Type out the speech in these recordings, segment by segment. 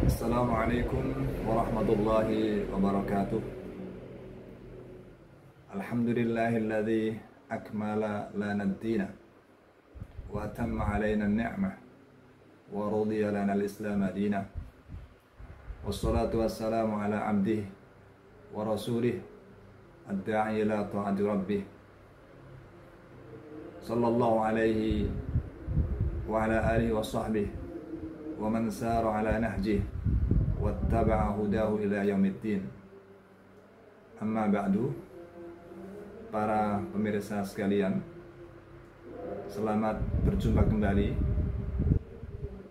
Assalamualaikum warahmatullahi wabarakatuh. Alhamdulillahilladzi akmala lana ad-dina wa atamma alaina an-ni'mah wa radiya lana al-islam dina. Wassalatu wassalamu ala abdihi wa rasulih ad-da'i ila ta'ati rabbih sallallahu alaihi wa ala alihi wa sahbihi wa man sara ala nahjih wattaba'a hudahu ila yaumiddin. Amma ba'du. Para pemirsa sekalian, selamat berjumpa kembali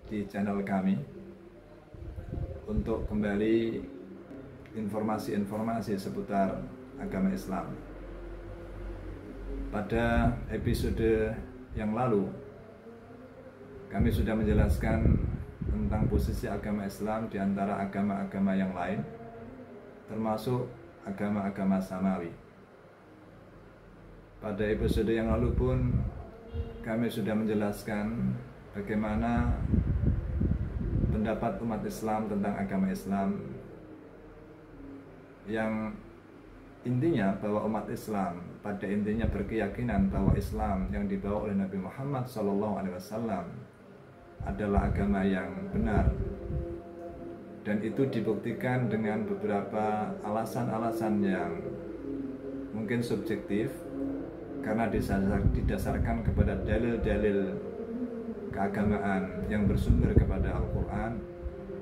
di channel kami untuk kembali informasi-informasi seputar agama Islam. Pada episode yang lalu kami sudah menjelaskan tentang posisi agama Islam di antara agama-agama yang lain, termasuk agama-agama samawi. Pada episode yang lalu pun kami sudah menjelaskan bagaimana pendapat umat Islam tentang agama Islam, yang intinya bahwa umat Islam pada intinya berkeyakinan bahwa Islam yang dibawa oleh Nabi Muhammad SAW adalah agama yang benar, dan itu dibuktikan dengan beberapa alasan-alasan yang mungkin subjektif karena didasarkan kepada dalil-dalil keagamaan yang bersumber kepada Al-Quran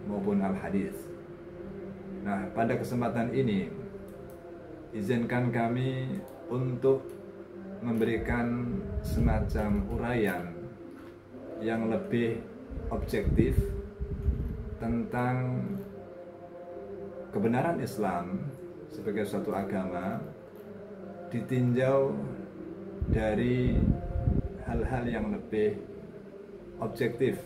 maupun Al-Hadis. Nah, pada kesempatan ini izinkan kami untuk memberikan semacam uraian yang lebih objektif tentang kebenaran Islam sebagai suatu agama, ditinjau dari hal-hal yang lebih objektif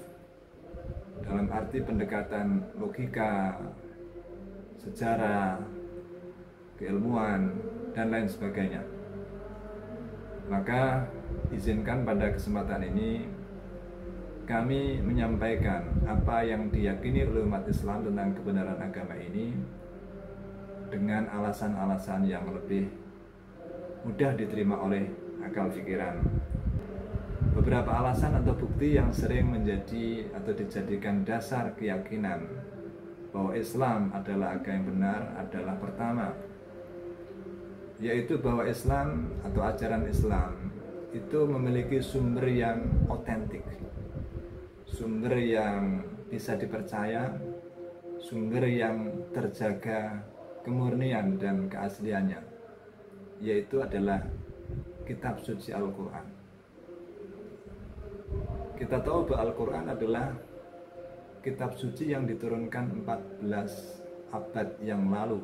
dalam arti pendekatan logika, sejarah, keilmuan, dan lain sebagainya. Maka izinkan pada kesempatan ini kami menyampaikan apa yang diyakini oleh umat Islam tentang kebenaran agama ini dengan alasan-alasan yang lebih mudah diterima oleh akal pikiran. Beberapa alasan atau bukti yang sering menjadi atau dijadikan dasar keyakinan bahwa Islam adalah agama yang benar adalah pertama, yaitu bahwa Islam atau ajaran Islam itu memiliki sumber yang otentik, sumber yang bisa dipercaya, sumber yang terjaga kemurnian dan keasliannya, yaitu adalah kitab suci Al-Quran. Kita tahu bahwa Al-Quran adalah kitab suci yang diturunkan 14 abad yang lalu,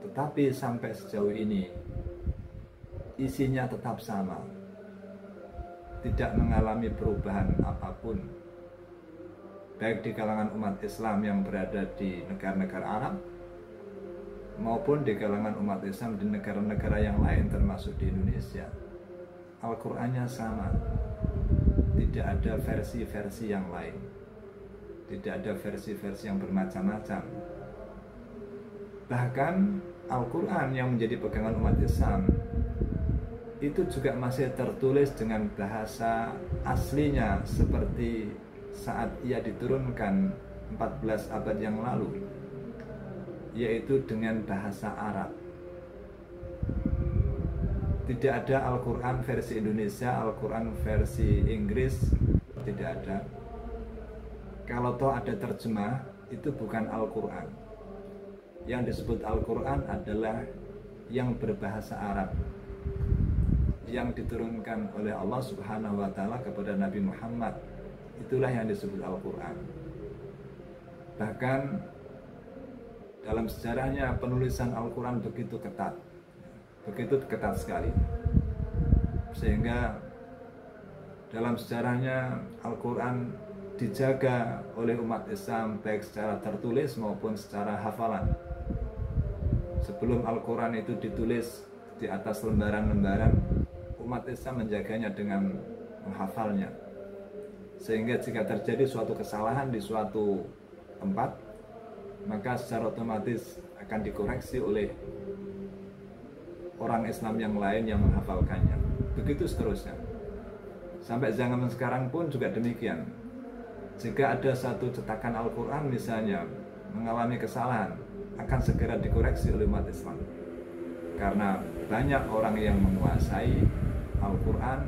tetapi sampai sejauh ini isinya tetap sama, tidak mengalami perubahan apapun, baik di kalangan umat Islam yang berada di negara-negara Arab maupun di kalangan umat Islam di negara-negara yang lain termasuk di Indonesia. Al-Qur'annya sama, tidak ada versi-versi yang lain, tidak ada versi-versi yang bermacam-macam. Bahkan Al-Quran yang menjadi pegangan umat Islam itu juga masih tertulis dengan bahasa aslinya seperti saat ia diturunkan 14 abad yang lalu, yaitu dengan bahasa Arab. Tidak ada Al-Quran versi Indonesia, Al-Quran versi Inggris, tidak ada. Kalau toh ada terjemah, itu bukan Al-Quran. Yang disebut Al-Quran adalah yang berbahasa Arab, yang diturunkan oleh Allah Subhanahu wa Ta'ala kepada Nabi Muhammad. Itulah yang disebut Al-Quran. Bahkan dalam sejarahnya penulisan Al-Quran begitu ketat sekali, sehingga dalam sejarahnya Al-Quran dijaga oleh umat Islam baik secara tertulis maupun secara hafalan. Sebelum Al-Quran itu ditulis di atas lembaran-lembaran, umat Islam menjaganya dengan menghafalnya. Sehingga jika terjadi suatu kesalahan di suatu tempat, maka secara otomatis akan dikoreksi oleh orang Islam yang lain yang menghafalkannya. Begitu seterusnya. Sampai zaman sekarang pun juga demikian. Jika ada satu cetakan Al-Quran misalnya mengalami kesalahan, akan segera dikoreksi oleh umat Islam. Karena banyak orang yang menguasai Al-Quran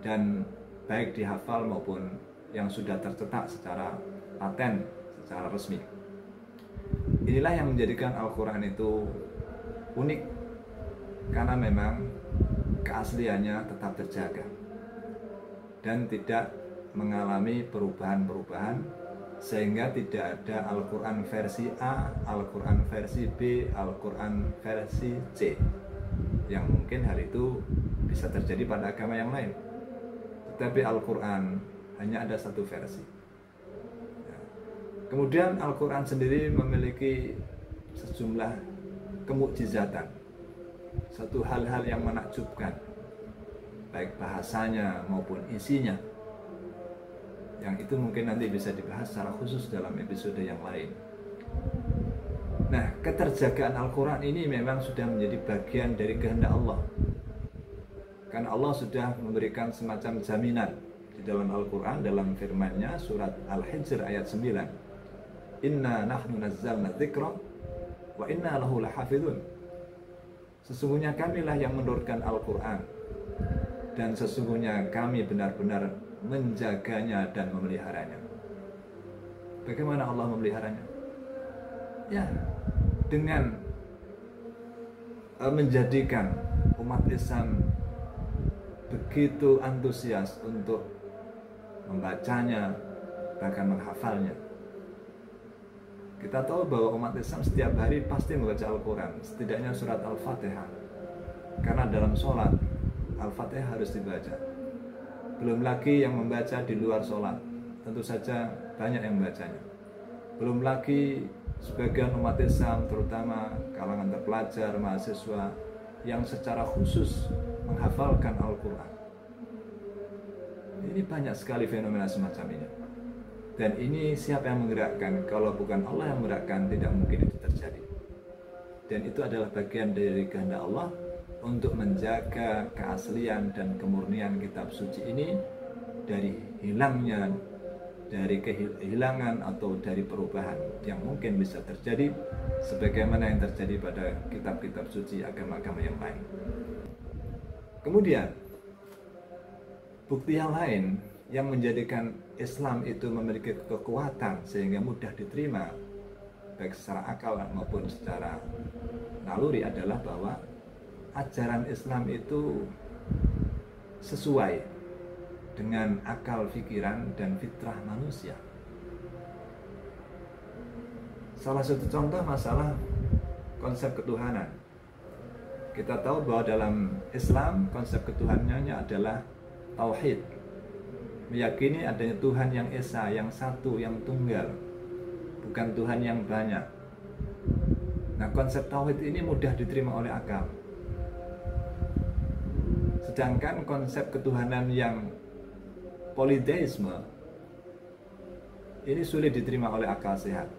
dan baik dihafal maupun yang sudah tercetak secara paten, secara resmi. Inilah yang menjadikan Al-Quran itu unik, karena memang keasliannya tetap terjaga dan tidak mengalami perubahan-perubahan, sehingga tidak ada Al-Quran versi A, Al-Quran versi B, Al-Quran versi C, yang mungkin hal itu bisa terjadi pada agama yang lain. Tetapi Al-Quran hanya ada satu versi. Kemudian Al-Quran sendiri memiliki sejumlah kemukjizatan, satu hal-hal yang menakjubkan, baik bahasanya maupun isinya, yang itu mungkin nanti bisa dibahas secara khusus dalam episode yang lain. Nah, keterjagaan Al-Quran ini memang sudah menjadi bagian dari kehendak Allah, karena Allah sudah memberikan semacam jaminan di dalam Al-Quran, dalam firman-Nya surat Al-Hijr ayat 9, Inna nahnu nazzalna dzikra wa inna lahu lahafidun. Sesungguhnya kamilah yang menurunkan Al-Quran, dan sesungguhnya kami benar-benar menjaganya dan memeliharanya. Bagaimana Allah memeliharanya? Ya, dengan menjadikan umat Islam begitu antusias untuk membacanya, bahkan menghafalnya. Kita tahu bahwa umat Islam setiap hari pasti membaca Al-Quran, setidaknya surat Al-Fatihah, karena dalam sholat Al-Fatihah harus dibaca. Belum lagi yang membaca di luar sholat, tentu saja banyak yang membacanya. Belum lagi sebagian umat Islam, terutama kalangan terpelajar, mahasiswa, yang secara khusus menghafalkan Al-Quran. Ini banyak sekali fenomena semacam ini. Dan ini siapa yang menggerakkan? Kalau bukan Allah yang menggerakkan, tidak mungkin itu terjadi. Dan itu adalah bagian dari kehendak Allah untuk menjaga keaslian dan kemurnian kitab suci ini dari hilangnya, dari kehilangan atau dari perubahan yang mungkin bisa terjadi sebagaimana yang terjadi pada kitab-kitab suci agama-agama yang lain. Kemudian bukti yang lain yang menjadikan Islam itu memiliki kekuatan sehingga mudah diterima baik secara akal maupun secara naluri adalah bahwa ajaran Islam itu sesuai dengan akal pikiran dan fitrah manusia. Salah satu contoh masalah konsep ketuhanan. Kita tahu bahwa dalam Islam konsep ketuhanannya adalah tauhid. Meyakini adanya Tuhan yang esa, yang satu, yang tunggal, bukan Tuhan yang banyak. Nah, konsep tauhid ini mudah diterima oleh akal. Sedangkan konsep ketuhanan yang politeisme ini sulit diterima oleh akal sehat.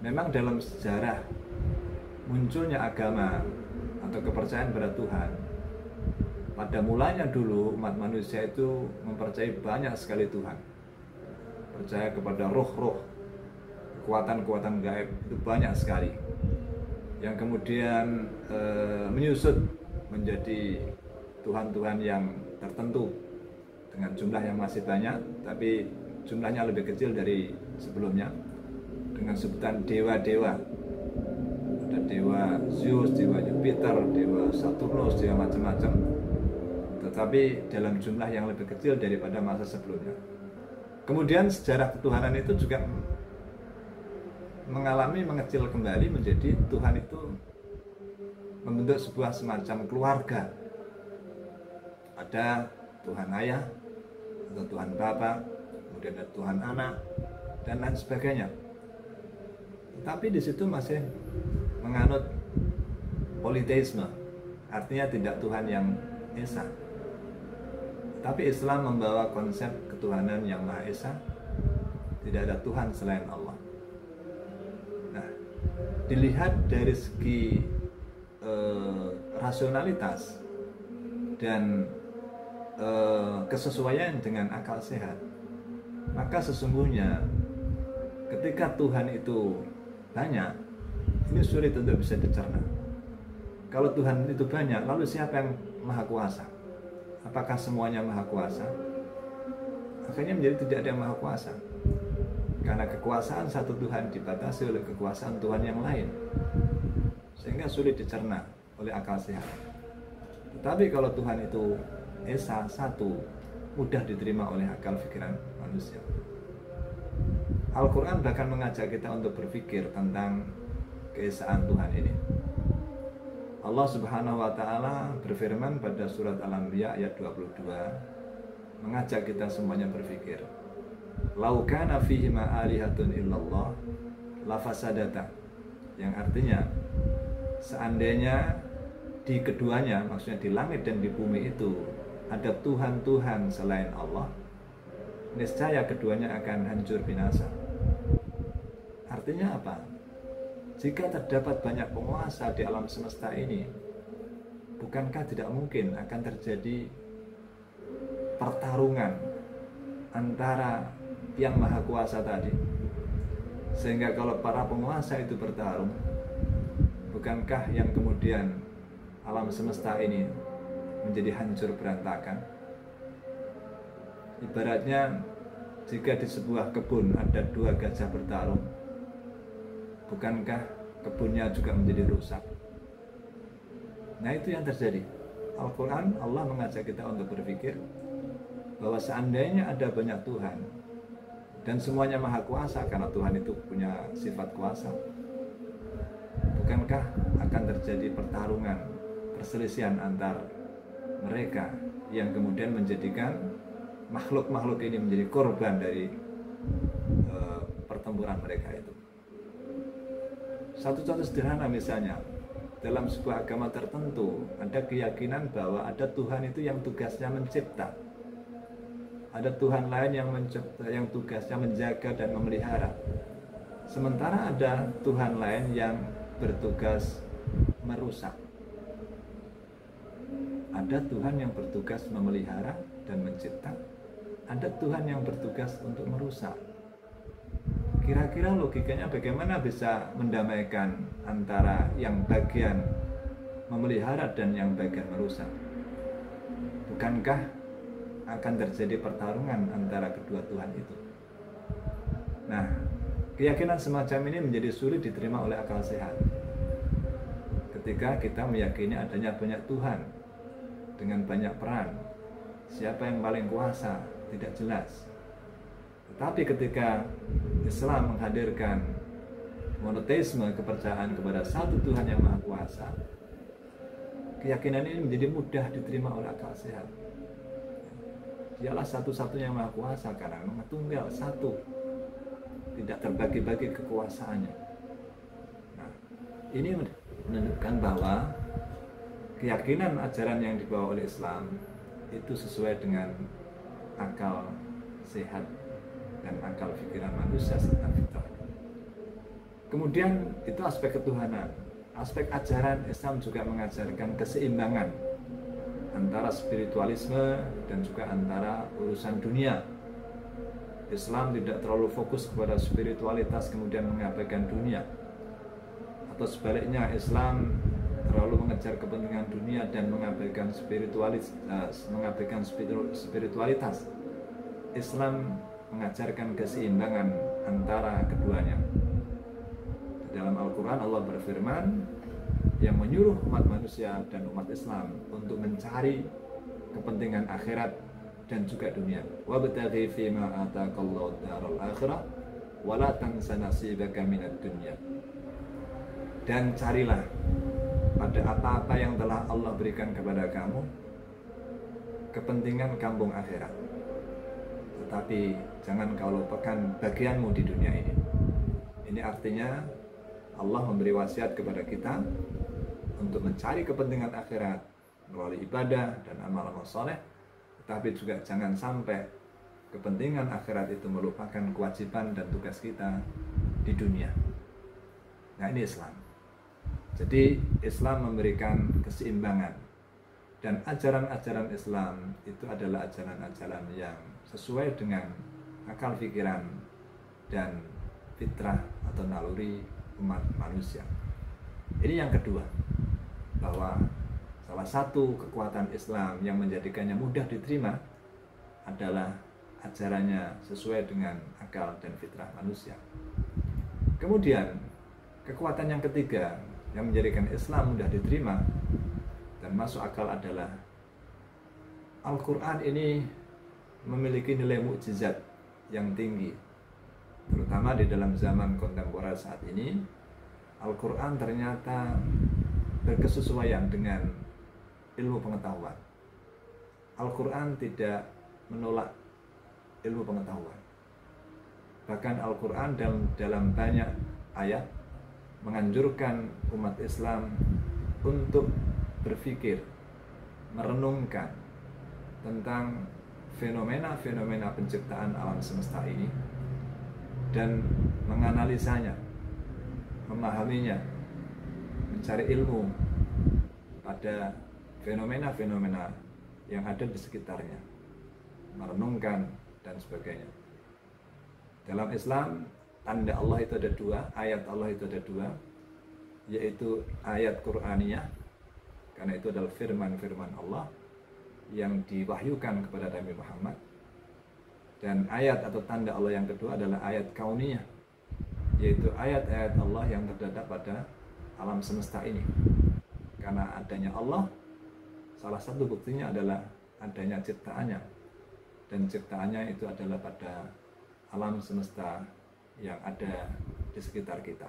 Memang dalam sejarah munculnya agama atau kepercayaan pada Tuhan, pada mulanya dulu umat manusia itu mempercayai banyak sekali Tuhan. Percaya kepada roh-roh, kekuatan-kekuatan gaib itu banyak sekali, yang kemudian menyusut menjadi Tuhan-Tuhan yang tertentu dengan jumlah yang masih banyak, tapi jumlahnya lebih kecil dari sebelumnya, dengan sebutan dewa-dewa. Ada dewa Zeus, dewa Jupiter, dewa Saturnus, dewa macam-macam, tetapi dalam jumlah yang lebih kecil daripada masa sebelumnya. Kemudian sejarah ketuhanan itu juga mengalami mengecil kembali menjadi Tuhan itu membentuk sebuah semacam keluarga. Ada Tuhan ayah atau Tuhan bapa, kemudian ada Tuhan anak dan lain sebagainya. Tapi di situ masih menganut politeisme, artinya tidak Tuhan yang esa. Tapi Islam membawa konsep ketuhanan yang Maha Esa, tidak ada Tuhan selain Allah. Nah, dilihat dari segi rasionalitas dan kesesuaian dengan akal sehat, maka sesungguhnya ketika Tuhan itu banyak, ini sulit untuk bisa dicerna. Kalau Tuhan itu banyak, lalu siapa yang maha kuasa? Apakah semuanya maha kuasa? Akhirnya menjadi tidak ada yang maha kuasa, karena kekuasaan satu Tuhan dibatasi oleh kekuasaan Tuhan yang lain, sehingga sulit dicerna oleh akal sehat. Tetapi kalau Tuhan itu esa, satu, mudah diterima oleh akal pikiran manusia. Al-Quran bahkan mengajak kita untuk berpikir tentang keesaan Tuhan ini. Allah Subhanahu wa Ta'ala berfirman pada surat Al-Anbiya ayat 22, mengajak kita semuanya berpikir, lau kana fihima alihatun illallah lafasadata, yang artinya seandainya di keduanya, maksudnya di langit dan di bumi itu ada Tuhan-Tuhan selain Allah, niscaya keduanya akan hancur binasa. Artinya apa? Jika terdapat banyak penguasa di alam semesta ini, bukankah tidak mungkin akan terjadi pertarungan antara yang maha kuasa tadi? Sehingga kalau para penguasa itu bertarung, bukankah yang kemudian alam semesta ini menjadi hancur berantakan? Ibaratnya jika di sebuah kebun ada dua gajah bertarung, bukankah kebunnya juga menjadi rusak? Nah, itu yang terjadi. Al-Quran, Allah mengajak kita untuk berpikir bahwa seandainya ada banyak Tuhan dan semuanya maha kuasa, karena Tuhan itu punya sifat kuasa, bukankah akan terjadi pertarungan, perselisihan antar mereka yang kemudian menjadikan makhluk-makhluk ini menjadi korban dari pertempuran mereka itu. Satu contoh sederhana misalnya, dalam sebuah agama tertentu ada keyakinan bahwa ada Tuhan itu yang tugasnya mencipta, ada Tuhan lain yang mencipta, yang tugasnya menjaga dan memelihara, sementara ada Tuhan lain yang bertugas merusak. Ada Tuhan yang bertugas memelihara dan mencipta, ada Tuhan yang bertugas untuk merusak. Kira-kira logikanya bagaimana bisa mendamaikan antara yang bagian memelihara dan yang bagian merusak? Bukankah akan terjadi pertarungan antara kedua Tuhan itu? Nah, keyakinan semacam ini menjadi sulit diterima oleh akal sehat. Ketika kita meyakini adanya banyak Tuhan dengan banyak peran, siapa yang paling kuasa tidak jelas. Tetapi ketika Islam menghadirkan monoteisme, kepercayaan kepada satu Tuhan yang maha kuasa, keyakinan ini menjadi mudah diterima oleh akal sehat. Dialah satu-satunya yang maha kuasa karena memang tunggal satu, tidak terbagi-bagi kekuasaannya. Nah, ini menunjukkan bahwa keyakinan ajaran yang dibawa oleh Islam itu sesuai dengan akal sehat dan akal pikiran manusia serta fitrah. Kemudian itu aspek ketuhanan. Aspek ajaran Islam juga mengajarkan keseimbangan antara spiritualisme dan juga antara urusan dunia. Islam tidak terlalu fokus kepada spiritualitas kemudian mengabaikan dunia, atau sebaliknya Islam terlalu mengejar kepentingan dunia dan mengabaikan spiritualitas. Islam mengajarkan keseimbangan antara keduanya. Dalam Al-Quran Allah berfirman yang menyuruh umat manusia dan umat Islam untuk mencari kepentingan akhirat dan juga dunia. Wabtaghi fima ataqallahu daral akhirah wa la tansa nasibaka minad dunya. Dan carilah pada apa-apa yang telah Allah berikan kepada kamu kepentingan kampung akhirat, tetapi jangan kau lupakan bagianmu di dunia ini. Ini artinya Allah memberi wasiat kepada kita untuk mencari kepentingan akhirat melalui ibadah dan amal-amal soleh, tetapi juga jangan sampai kepentingan akhirat itu melupakan kewajiban dan tugas kita di dunia. Nah, ini Islam. Jadi Islam memberikan keseimbangan, dan ajaran-ajaran Islam itu adalah ajaran-ajaran yang sesuai dengan akal pikiran dan fitrah atau naluri umat manusia. Ini yang kedua, bahwa salah satu kekuatan Islam yang menjadikannya mudah diterima adalah ajarannya sesuai dengan akal dan fitrah manusia. Kemudian kekuatan yang ketiga yang menjadikan Islam mudah diterima dan masuk akal adalah Al-Quran ini memiliki nilai mukjizat yang tinggi, terutama di dalam zaman kontemporer saat ini. Al-Quran ternyata berkesesuaian dengan ilmu pengetahuan. Al-Quran tidak menolak ilmu pengetahuan. Bahkan Al-Quran dalam banyak ayat menganjurkan umat Islam untuk berpikir, merenungkan tentang fenomena-fenomena penciptaan alam semesta ini dan menganalisanya, memahaminya, mencari ilmu pada fenomena-fenomena yang ada di sekitarnya, merenungkan dan sebagainya. Dalam Islam, tanda Allah itu ada dua, ayat Allah itu ada dua, yaitu ayat Qur'aniyah, karena itu adalah firman-firman Allah yang diwahyukan kepada Nabi Muhammad. Dan ayat atau tanda Allah yang kedua adalah ayat kauniyah, yaitu ayat-ayat Allah yang terdapat pada alam semesta ini. Karena adanya Allah, salah satu buktinya adalah adanya ciptaannya, dan ciptaannya itu adalah pada alam semesta yang ada di sekitar kita.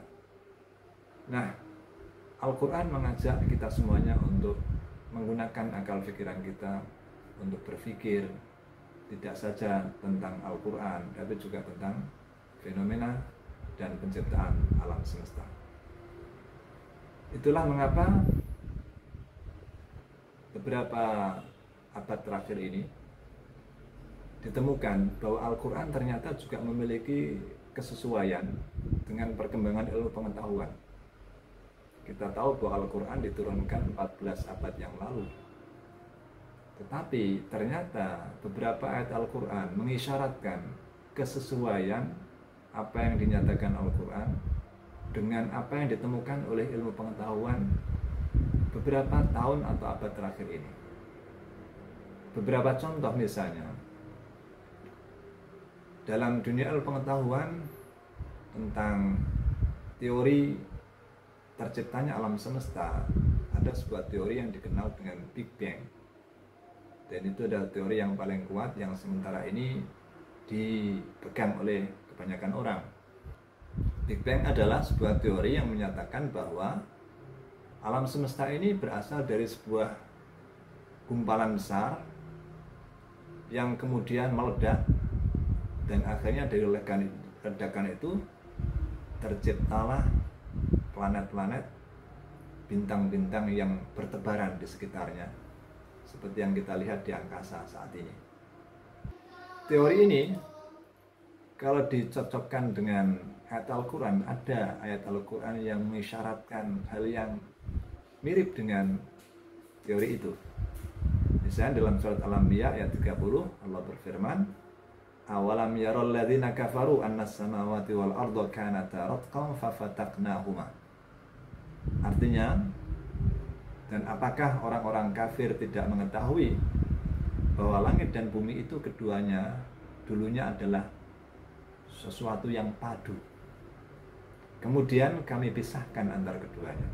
Nah, Al-Quran mengajak kita semuanya untuk menggunakan akal pikiran kita untuk berpikir tidak saja tentang Al-Quran, tapi juga tentang fenomena dan penciptaan alam semesta. Itulah mengapa beberapa abad terakhir ini ditemukan bahwa Al-Quran ternyata juga memiliki kesesuaian dengan perkembangan ilmu pengetahuan. Kita tahu bahwa Al-Quran diturunkan 14 abad yang lalu, tetapi ternyata beberapa ayat Al-Quran mengisyaratkan kesesuaian apa yang dinyatakan Al-Quran dengan apa yang ditemukan oleh ilmu pengetahuan beberapa tahun atau abad terakhir ini. Beberapa contoh misalnya, dalam dunia ilmu pengetahuan tentang teori terciptanya alam semesta, ada sebuah teori yang dikenal dengan Big Bang. Dan itu adalah teori yang paling kuat yang sementara ini dipegang oleh kebanyakan orang. Big Bang adalah sebuah teori yang menyatakan bahwa alam semesta ini berasal dari sebuah gumpalan besar yang kemudian meledak, dan akhirnya dari ledakan itu terciptalah planet-planet, bintang-bintang yang bertebaran di sekitarnya, seperti yang kita lihat di angkasa saat ini. Teori ini kalau dicocokkan dengan ayat Al-Quran, ada ayat Al-Quran yang mengisyaratkan hal yang mirip dengan teori itu. Misalnya dalam surat Al-Anbiya ayat 30, Allah berfirman, awalam yaral ladzina kafaru annas samawati wal arda kanata ratqan fafataqnahuma. Artinya, dan apakah orang-orang kafir tidak mengetahui bahwa langit dan bumi itu keduanya dulunya adalah sesuatu yang padu, kemudian kami pisahkan antara keduanya.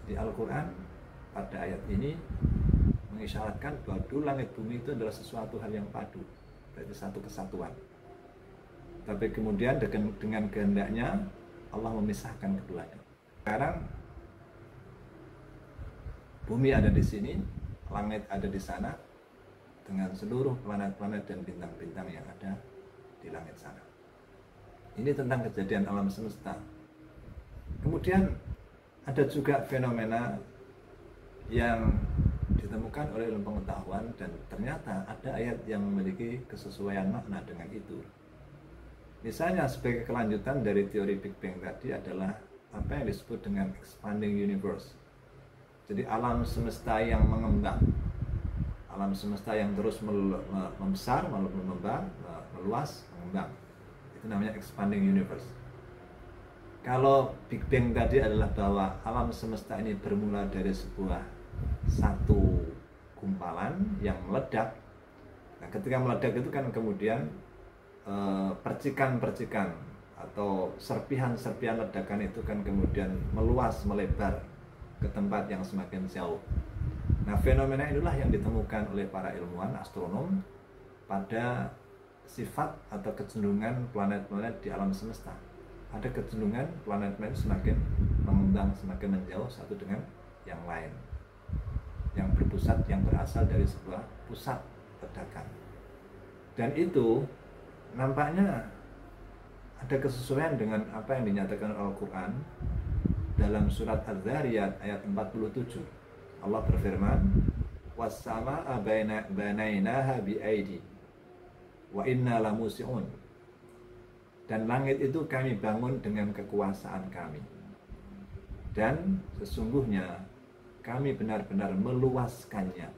Jadi Al-Quran pada ayat ini mengisyaratkan bahwa dulu langit bumi itu adalah sesuatu hal yang padu, berarti satu kesatuan. Tapi kemudian dengan kehendaknya Allah memisahkan keduanya. Sekarang bumi ada di sini, langit ada di sana, dengan seluruh planet-planet dan bintang-bintang yang ada di langit sana. Ini tentang kejadian alam semesta. Kemudian ada juga fenomena yang ditemukan oleh ilmu pengetahuan, dan ternyata ada ayat yang memiliki kesesuaian makna dengan itu. Misalnya sebagai kelanjutan dari teori Big Bang tadi adalah apa yang disebut dengan expanding universe. Jadi alam semesta yang mengembang, alam semesta yang terus membesar, meluas, mengembang. Itu namanya expanding universe. Kalau Big Bang tadi adalah bahwa alam semesta ini bermula dari satu gumpalan yang meledak. Nah, ketika meledak itu kan kemudian percikan-percikan atau serpihan-serpihan ledakan itu kan kemudian meluas, melebar ke tempat yang semakin jauh. Nah, fenomena inilah yang ditemukan oleh para ilmuwan astronom pada sifat atau kecenderungan planet-planet di alam semesta. Ada kecenderungan planet-planet semakin mengembang, semakin menjauh satu dengan yang lain, yang berasal dari sebuah pusat ledakan. Dan itu nampaknya ada kesesuaian dengan apa yang dinyatakan Al-Quran dalam surat Az-Zariyat ayat 47. Allah berfirman, "Was-samaa'a banainaha bi'aidi wa inna lamusi'un." Dan langit itu kami bangun dengan kekuasaan kami, dan sesungguhnya kami benar-benar meluaskannya.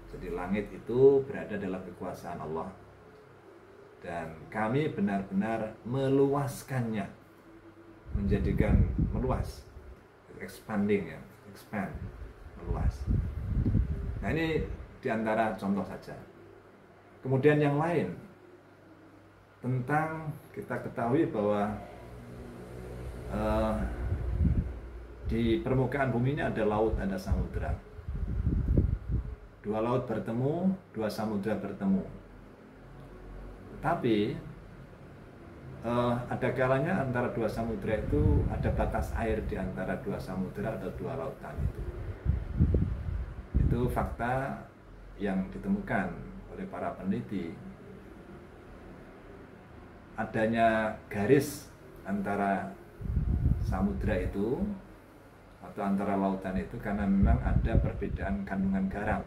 Jadi langit itu berada dalam kekuasaan Allah, dan kami benar-benar meluaskannya, menjadikan meluas, expanding ya, expand, meluas. Nah, ini diantara contoh saja. Kemudian yang lain tentang, kita ketahui bahwa di permukaan bumi ini ada laut, ada samudera. Dua laut bertemu, dua samudera bertemu. Tapi ada kalanya antara dua samudera itu ada batas air di antara dua samudera atau dua lautan itu. Itu fakta yang ditemukan oleh para peneliti. Adanya garis antara samudera itu atau antara lautan itu karena memang ada perbedaan kandungan garam,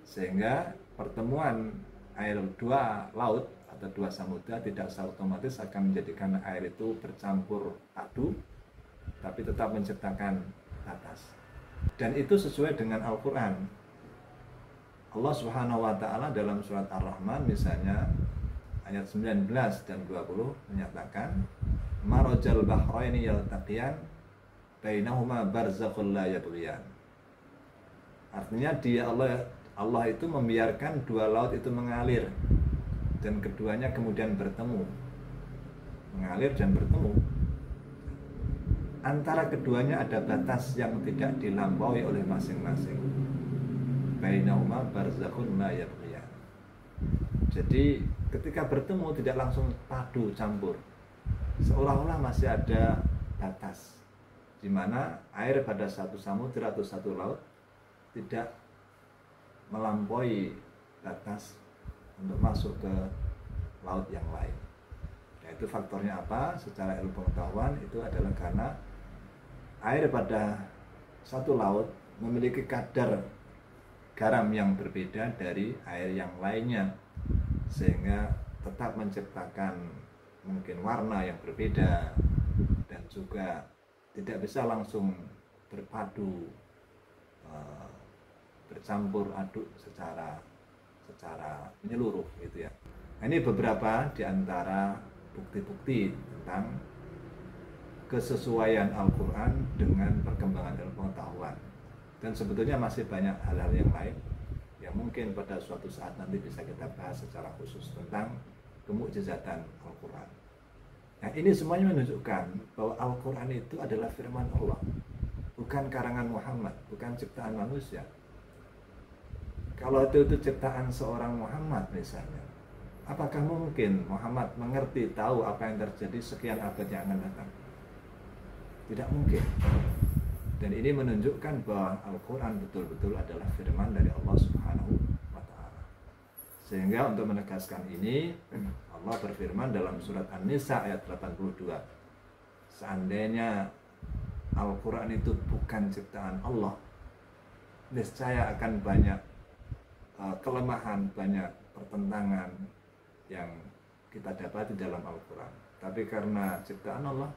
sehingga pertemuan air dua laut atau dua samudera tidak otomatis akan menjadikan air itu bercampur padu, tapi tetap menciptakan batas. Dan itu sesuai dengan Al-Quran. Allah Subhanahu wa Ta'ala dalam surat Ar-Rahman misalnya ayat 19 dan 20 menyatakan, "Marajal bahraini yaltaqiyan bainahuma barzakhul la yabghiyan." Artinya Allah itu membiarkan dua laut itu mengalir, dan keduanya kemudian bertemu. Mengalir dan bertemu. Antara keduanya ada batas yang tidak dilampaui oleh masing-masing. Bainahuma barzakhul la yabghiyan. Jadi ketika bertemu tidak langsung padu campur, seolah-olah masih ada batas di mana air pada satu samudera atau satu laut tidak melampaui batas untuk masuk ke laut yang lain. Nah, itu faktornya apa? Secara ilmu pengetahuan itu adalah karena air pada satu laut memiliki kadar garam yang berbeda dari air yang lainnya, sehingga tetap menciptakan mungkin warna yang berbeda, dan juga tidak bisa langsung berpadu, bercampur aduk secara menyeluruh gitu ya. Nah, ini beberapa di antara bukti-bukti tentang kesesuaian Al-Quran dengan perkembangan ilmu pengetahuan. Dan sebetulnya masih banyak hal-hal yang lain yang mungkin pada suatu saat nanti bisa kita bahas secara khusus tentang kemukjizatan Al-Quran. Nah, ini semuanya menunjukkan bahwa Al-Quran itu adalah firman Allah, bukan karangan Muhammad, bukan ciptaan manusia. Kalau itu ciptaan seorang Muhammad misalnya, apakah mungkin Muhammad mengerti, tahu apa yang terjadi sekian abad yang akan datang? Tidak mungkin. Dan ini menunjukkan bahwa Al-Quran betul-betul adalah firman dari Allah Subhanahu wa Ta'ala. Sehingga untuk menegaskan ini, Allah berfirman dalam surat An-Nisa ayat 82, seandainya Al-Quran itu bukan ciptaan Allah, niscaya akan banyak kelemahan, banyak pertentangan yang kita dapati dalam Al-Quran. Tapi karena ciptaan Allah,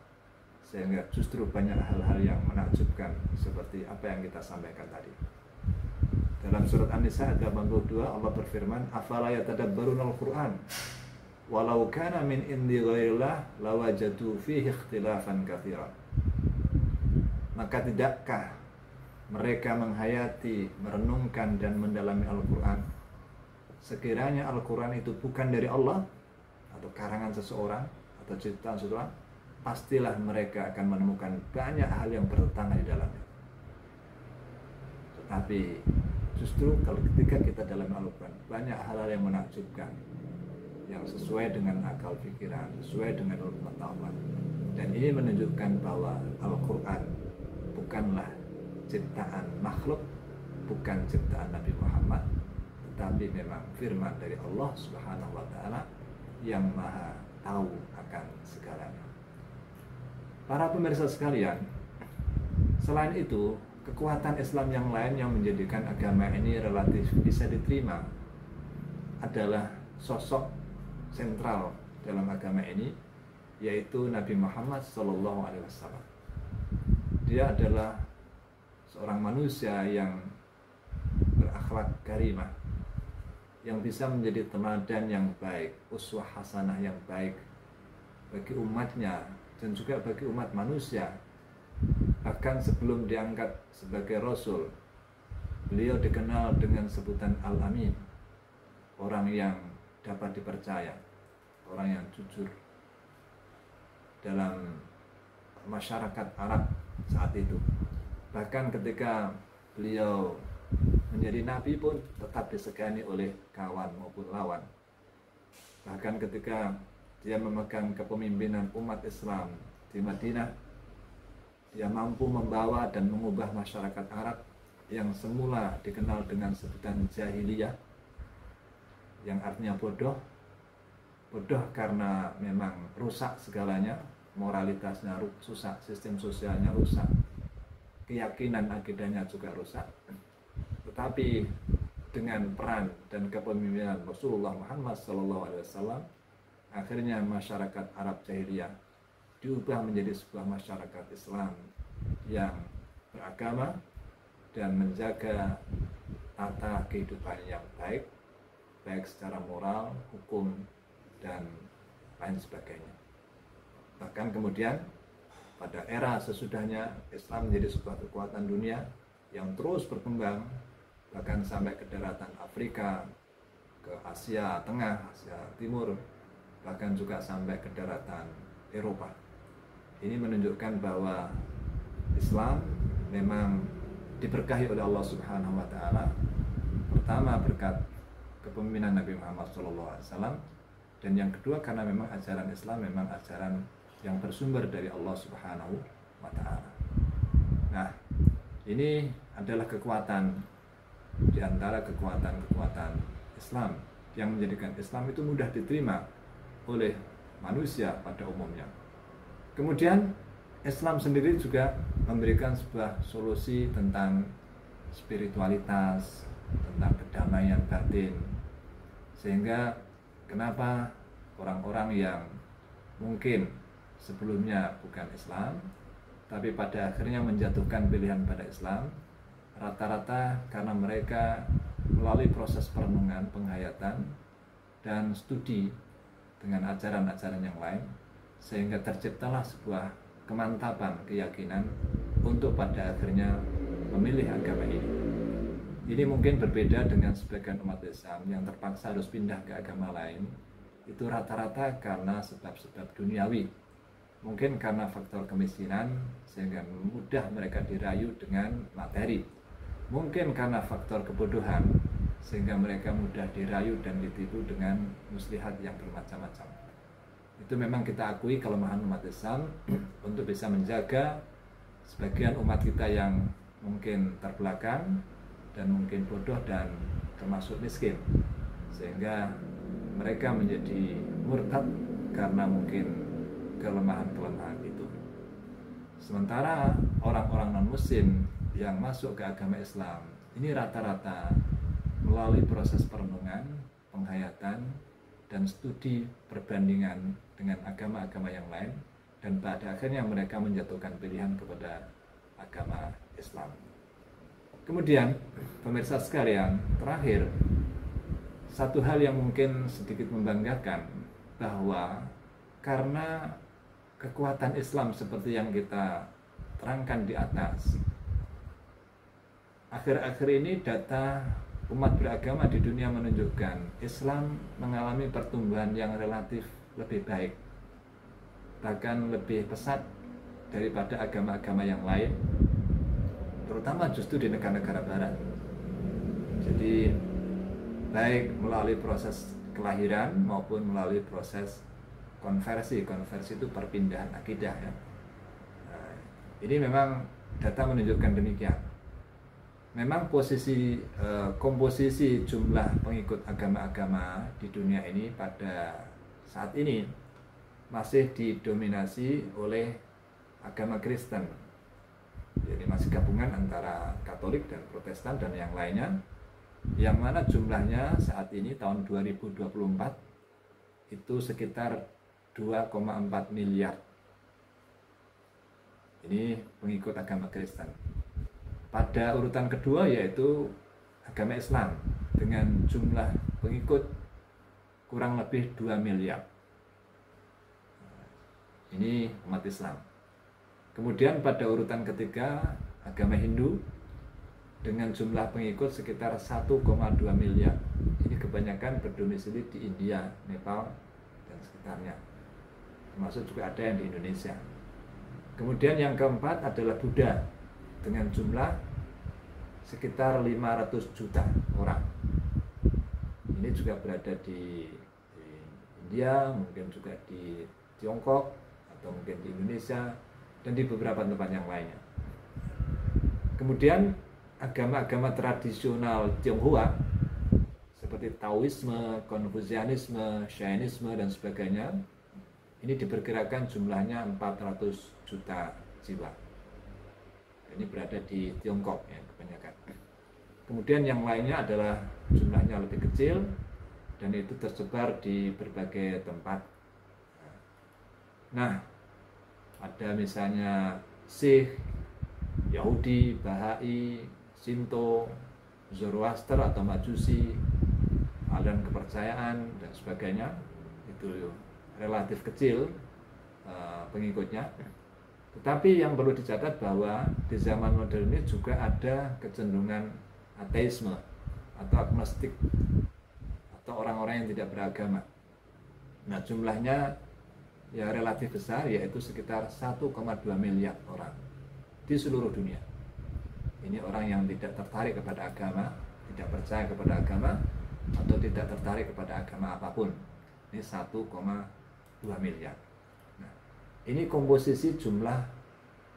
sehingga justru banyak hal-hal yang menakjubkan seperti apa yang kita sampaikan tadi. Dalam surat An-Nisa ayat 82 Allah berfirman, "Afala yatadabbaruna al-Qur'an walau kana min indi ghairillah lawajadu fihi ikhtilafan katsiran." Maka tidakkah mereka menghayati, merenungkan dan mendalami Al-Quran, sekiranya Al-Quran itu bukan dari Allah atau karangan seseorang atau ciptaan seseorang, pastilah mereka akan menemukan banyak hal yang bertentangan di dalamnya. Tetapi justru kalau ketika kita dalam Al-Quran, banyak hal-hal yang menakjubkan, yang sesuai dengan akal pikiran, sesuai dengan pengetahuan. Dan ini menunjukkan bahwa Al-Quran bukanlah ciptaan makhluk, bukan ciptaan Nabi Muhammad, tetapi memang firman dari Allah Subhanahu wa Ta'ala yang maha tahu akan segalanya. Para pemirsa sekalian, selain itu, kekuatan Islam yang lain yang menjadikan agama ini relatif bisa diterima adalah sosok sentral dalam agama ini, yaitu Nabi Muhammad SAW. Dia adalah seorang manusia yang berakhlak karimah, yang bisa menjadi teladan yang baik, uswah hasanah yang baik bagi umatnya dan juga bagi umat manusia. Bahkan sebelum diangkat sebagai Rasul, beliau dikenal dengan sebutan Al-Amin, orang yang dapat dipercaya, orang yang jujur dalam masyarakat Arab saat itu. Bahkan ketika beliau menjadi nabi pun tetap disegani oleh kawan maupun lawan. Bahkan ketika dia memegang kepemimpinan umat Islam di Madinah, dia mampu membawa dan mengubah masyarakat Arab yang semula dikenal dengan sebutan jahiliyah, yang artinya bodoh. Bodoh karena memang rusak segalanya, moralitasnya rusak, sistem sosialnya rusak, keyakinan akidahnya juga rusak. Tetapi dengan peran dan kepemimpinan Rasulullah Muhammad SAW, akhirnya masyarakat Arab jahiliyah diubah menjadi sebuah masyarakat Islam yang beragama dan menjaga tata kehidupan yang baik, baik secara moral, hukum, dan lain sebagainya. Bahkan kemudian pada era sesudahnya, Islam menjadi sebuah kekuatan dunia yang terus berkembang, bahkan sampai ke daratan Afrika, ke Asia Tengah, Asia Timur, bahkan juga sampai ke daratan Eropa. Ini menunjukkan bahwa Islam memang diberkahi oleh Allah Subhanahu wa Ta'ala. Pertama berkat kepemimpinan Nabi Muhammad SAW, dan yang kedua karena memang ajaran Islam memang ajaran yang bersumber dari Allah Subhanahu wa Ta'ala. Nah, ini adalah kekuatan di antara kekuatan-kekuatan Islam yang menjadikan Islam itu mudah diterima oleh manusia pada umumnya. Kemudian Islam sendiri juga memberikan sebuah solusi tentang spiritualitas, tentang kedamaian batin. Sehingga kenapa orang-orang yang mungkin sebelumnya bukan Islam, tapi pada akhirnya menjatuhkan pilihan pada Islam, rata-rata karena mereka melalui proses perenungan, penghayatan, dan studi dengan ajaran-ajaran yang lain, sehingga terciptalah sebuah kemantapan keyakinan untuk pada akhirnya memilih agama ini. Ini mungkin berbeda dengan sebagian umat Islam yang terpaksa harus pindah ke agama lain. Itu rata-rata karena sebab-sebab duniawi. Mungkin karena faktor kemiskinan sehingga mudah mereka dirayu dengan materi. Mungkin karena faktor kebodohan sehingga mereka mudah dirayu dan ditipu dengan muslihat yang bermacam-macam. Itu memang kita akui kelemahan umat Islam untuk bisa menjaga sebagian umat kita yang mungkin terbelakang dan mungkin bodoh dan termasuk miskin, sehingga mereka menjadi murtad karena mungkin kelemahan-kelemahan itu. Sementara orang-orang non-muslim yang masuk ke agama Islam ini rata-rata melalui proses perenungan, penghayatan, dan studi perbandingan dengan agama-agama yang lain, dan pada akhirnya mereka menjatuhkan pilihan kepada agama Islam. Kemudian, pemirsa sekalian, terakhir, satu hal yang mungkin sedikit membanggakan, bahwa karena kekuatan Islam seperti yang kita terangkan di atas, akhir-akhir ini data umat beragama di dunia menunjukkan Islam mengalami pertumbuhan yang relatif lebih baik, bahkan lebih pesat daripada agama-agama yang lain, terutama justru di negara-negara barat. Jadi baik melalui proses kelahiran maupun melalui proses konversi itu perpindahan akidah ya. Nah, ini memang data menunjukkan demikian. Memang komposisi jumlah pengikut agama-agama di dunia ini pada saat ini masih didominasi oleh agama Kristen. Jadi masih gabungan antara Katolik dan Protestan dan yang lainnya, yang mana jumlahnya saat ini tahun 2024 itu sekitar 2,4 miliar. Ini pengikut agama Kristen. Pada urutan kedua yaitu agama Islam dengan jumlah pengikut kurang lebih 2 miliar. Ini umat Islam. Kemudian pada urutan ketiga agama Hindu dengan jumlah pengikut sekitar 1,2 miliar. Ini kebanyakan berdomisili di India, Nepal, dan sekitarnya. Termasuk juga ada yang di Indonesia. Kemudian yang keempat adalah Buddha dengan jumlah sekitar 500 juta orang. Ini juga berada di India, mungkin juga di Tiongkok, atau mungkin di Indonesia, dan di beberapa tempat yang lainnya. Kemudian agama-agama tradisional Tionghoa seperti Taoisme, Konfusianisme, Shainisme, dan sebagainya, ini diperkirakan jumlahnya 400 juta jiwa. Ini berada di Tiongkok ya kebanyakan. Kemudian yang lainnya adalah jumlahnya lebih kecil dan itu tersebar di berbagai tempat. Nah, ada misalnya Sikh, Yahudi, Bahai, Shinto, Zoroaster atau Majusi, aliran kepercayaan dan sebagainya. Itu relatif kecil pengikutnya. Tetapi yang perlu dicatat bahwa di zaman modern ini juga ada kecenderungan ateisme atau agnostik atau orang-orang yang tidak beragama. Nah, jumlahnya ya relatif besar, yaitu sekitar 1,2 miliar orang di seluruh dunia. Ini orang yang tidak tertarik kepada agama, tidak percaya kepada agama, atau tidak tertarik kepada agama apapun. Ini 1,2 miliar. Nah, ini komposisi jumlah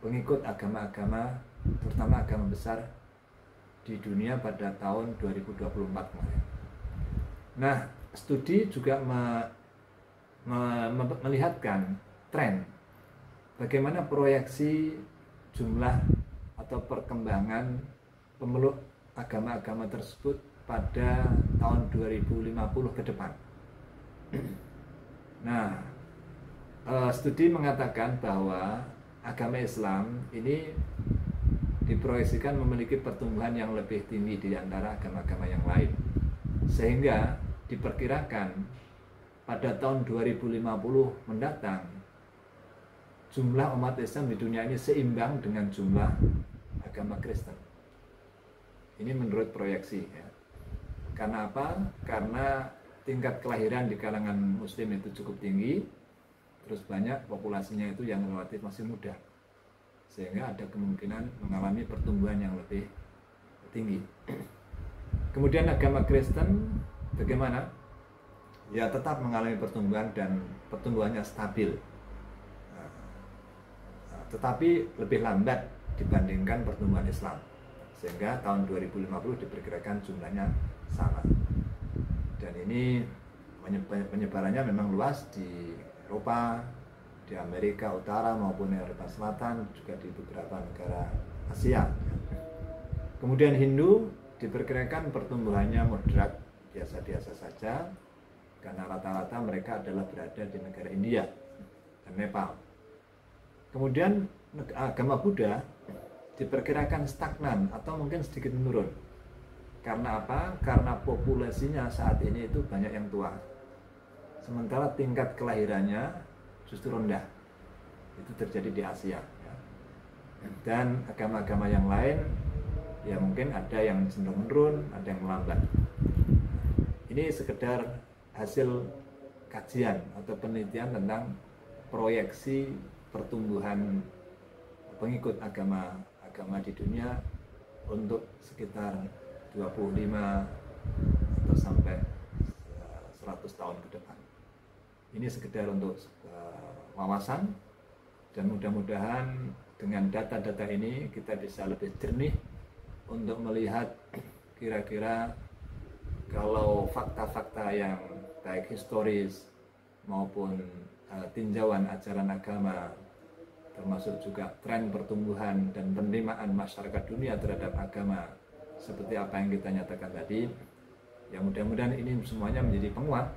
pengikut agama-agama, terutama agama besar di dunia pada tahun 2024 kemarin. Nah, studi juga melihatkan tren bagaimana proyeksi jumlah atau perkembangan pemeluk agama-agama tersebut pada tahun 2050 ke depan. Nah, studi mengatakan bahwa agama Islam ini diproyeksikan memiliki pertumbuhan yang lebih tinggi di antara agama-agama yang lain, sehingga diperkirakan pada tahun 2050 mendatang jumlah umat Islam di dunia ini seimbang dengan jumlah agama Kristen. Ini menurut proyeksi ya. Karena apa? Karena tingkat kelahiran di kalangan Muslim itu cukup tinggi, terus banyak populasinya itu yang relatif masih muda, sehingga ada kemungkinan mengalami pertumbuhan yang lebih tinggi. Kemudian agama Kristen bagaimana? Ya tetap mengalami pertumbuhan dan pertumbuhannya stabil, tetapi lebih lambat dibandingkan pertumbuhan Islam, sehingga tahun 2050 diperkirakan jumlahnya sama. Dan ini penyebarannya memang luas di Eropa, di Amerika Utara maupun Eropa Selatan, juga di beberapa negara Asia. Kemudian Hindu diperkirakan pertumbuhannya moderat, biasa-biasa saja, karena rata-rata mereka adalah berada di negara India dan Nepal. Kemudian agama Buddha diperkirakan stagnan atau mungkin sedikit menurun. Karena apa? Karena populasinya saat ini itu banyak yang tua. Sementara tingkat kelahirannya justru rendah. Itu terjadi di Asia. Dan agama-agama yang lain, ya mungkin ada yang cenderung menurun, ada yang melambat. Ini sekedar hasil kajian atau penelitian tentang proyeksi pertumbuhan pengikut agama di dunia untuk sekitar 25 atau sampai 100 tahun ke depan. Ini sekedar untuk wawasan, dan mudah-mudahan dengan data-data ini kita bisa lebih jernih untuk melihat kira-kira kalau fakta-fakta yang baik historis maupun tinjauan ajaran agama, termasuk juga tren pertumbuhan dan penerimaan masyarakat dunia terhadap agama seperti apa yang kita nyatakan tadi, ya mudah-mudahan ini semuanya menjadi penguat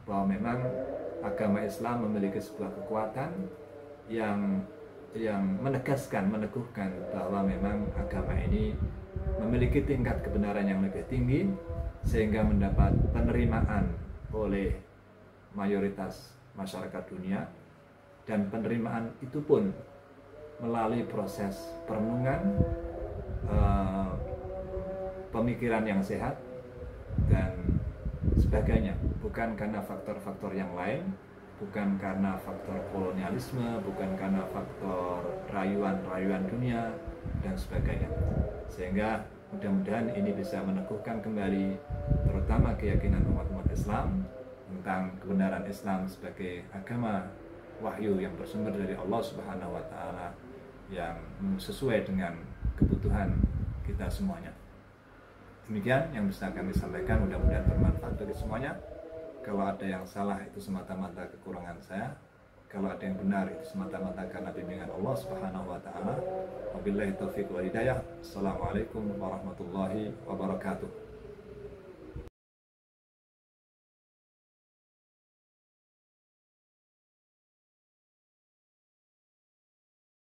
bahwa memang agama Islam memiliki sebuah kekuatan yang menegaskan, meneguhkan bahwa memang agama ini memiliki tingkat kebenaran yang lebih tinggi sehingga mendapat penerimaan oleh mayoritas masyarakat dunia, dan penerimaan itu pun melalui proses perenungan, pemikiran yang sehat dan sebagainya, bukan karena faktor-faktor yang lain, bukan karena faktor kolonialisme, bukan karena faktor rayuan-rayuan dunia dan sebagainya. Sehingga mudah-mudahan ini bisa meneguhkan kembali terutama keyakinan umat-umat Islam tentang kebenaran Islam sebagai agama wahyu yang bersumber dari Allah Subhanahu wa Ta'ala, yang sesuai dengan kebutuhan kita semuanya. Demikian yang bisa kami sampaikan, mudah-mudahan bermanfaat bagi semuanya. Kalau ada yang salah itu semata-mata kekurangan saya, kalau ada yang benar itu semata-mata karena bimbingan Allah Subhanahu wa Ta'ala. Wabillahi taufiq wal hidayah. Assalamualaikum warahmatullahi wabarakatuh.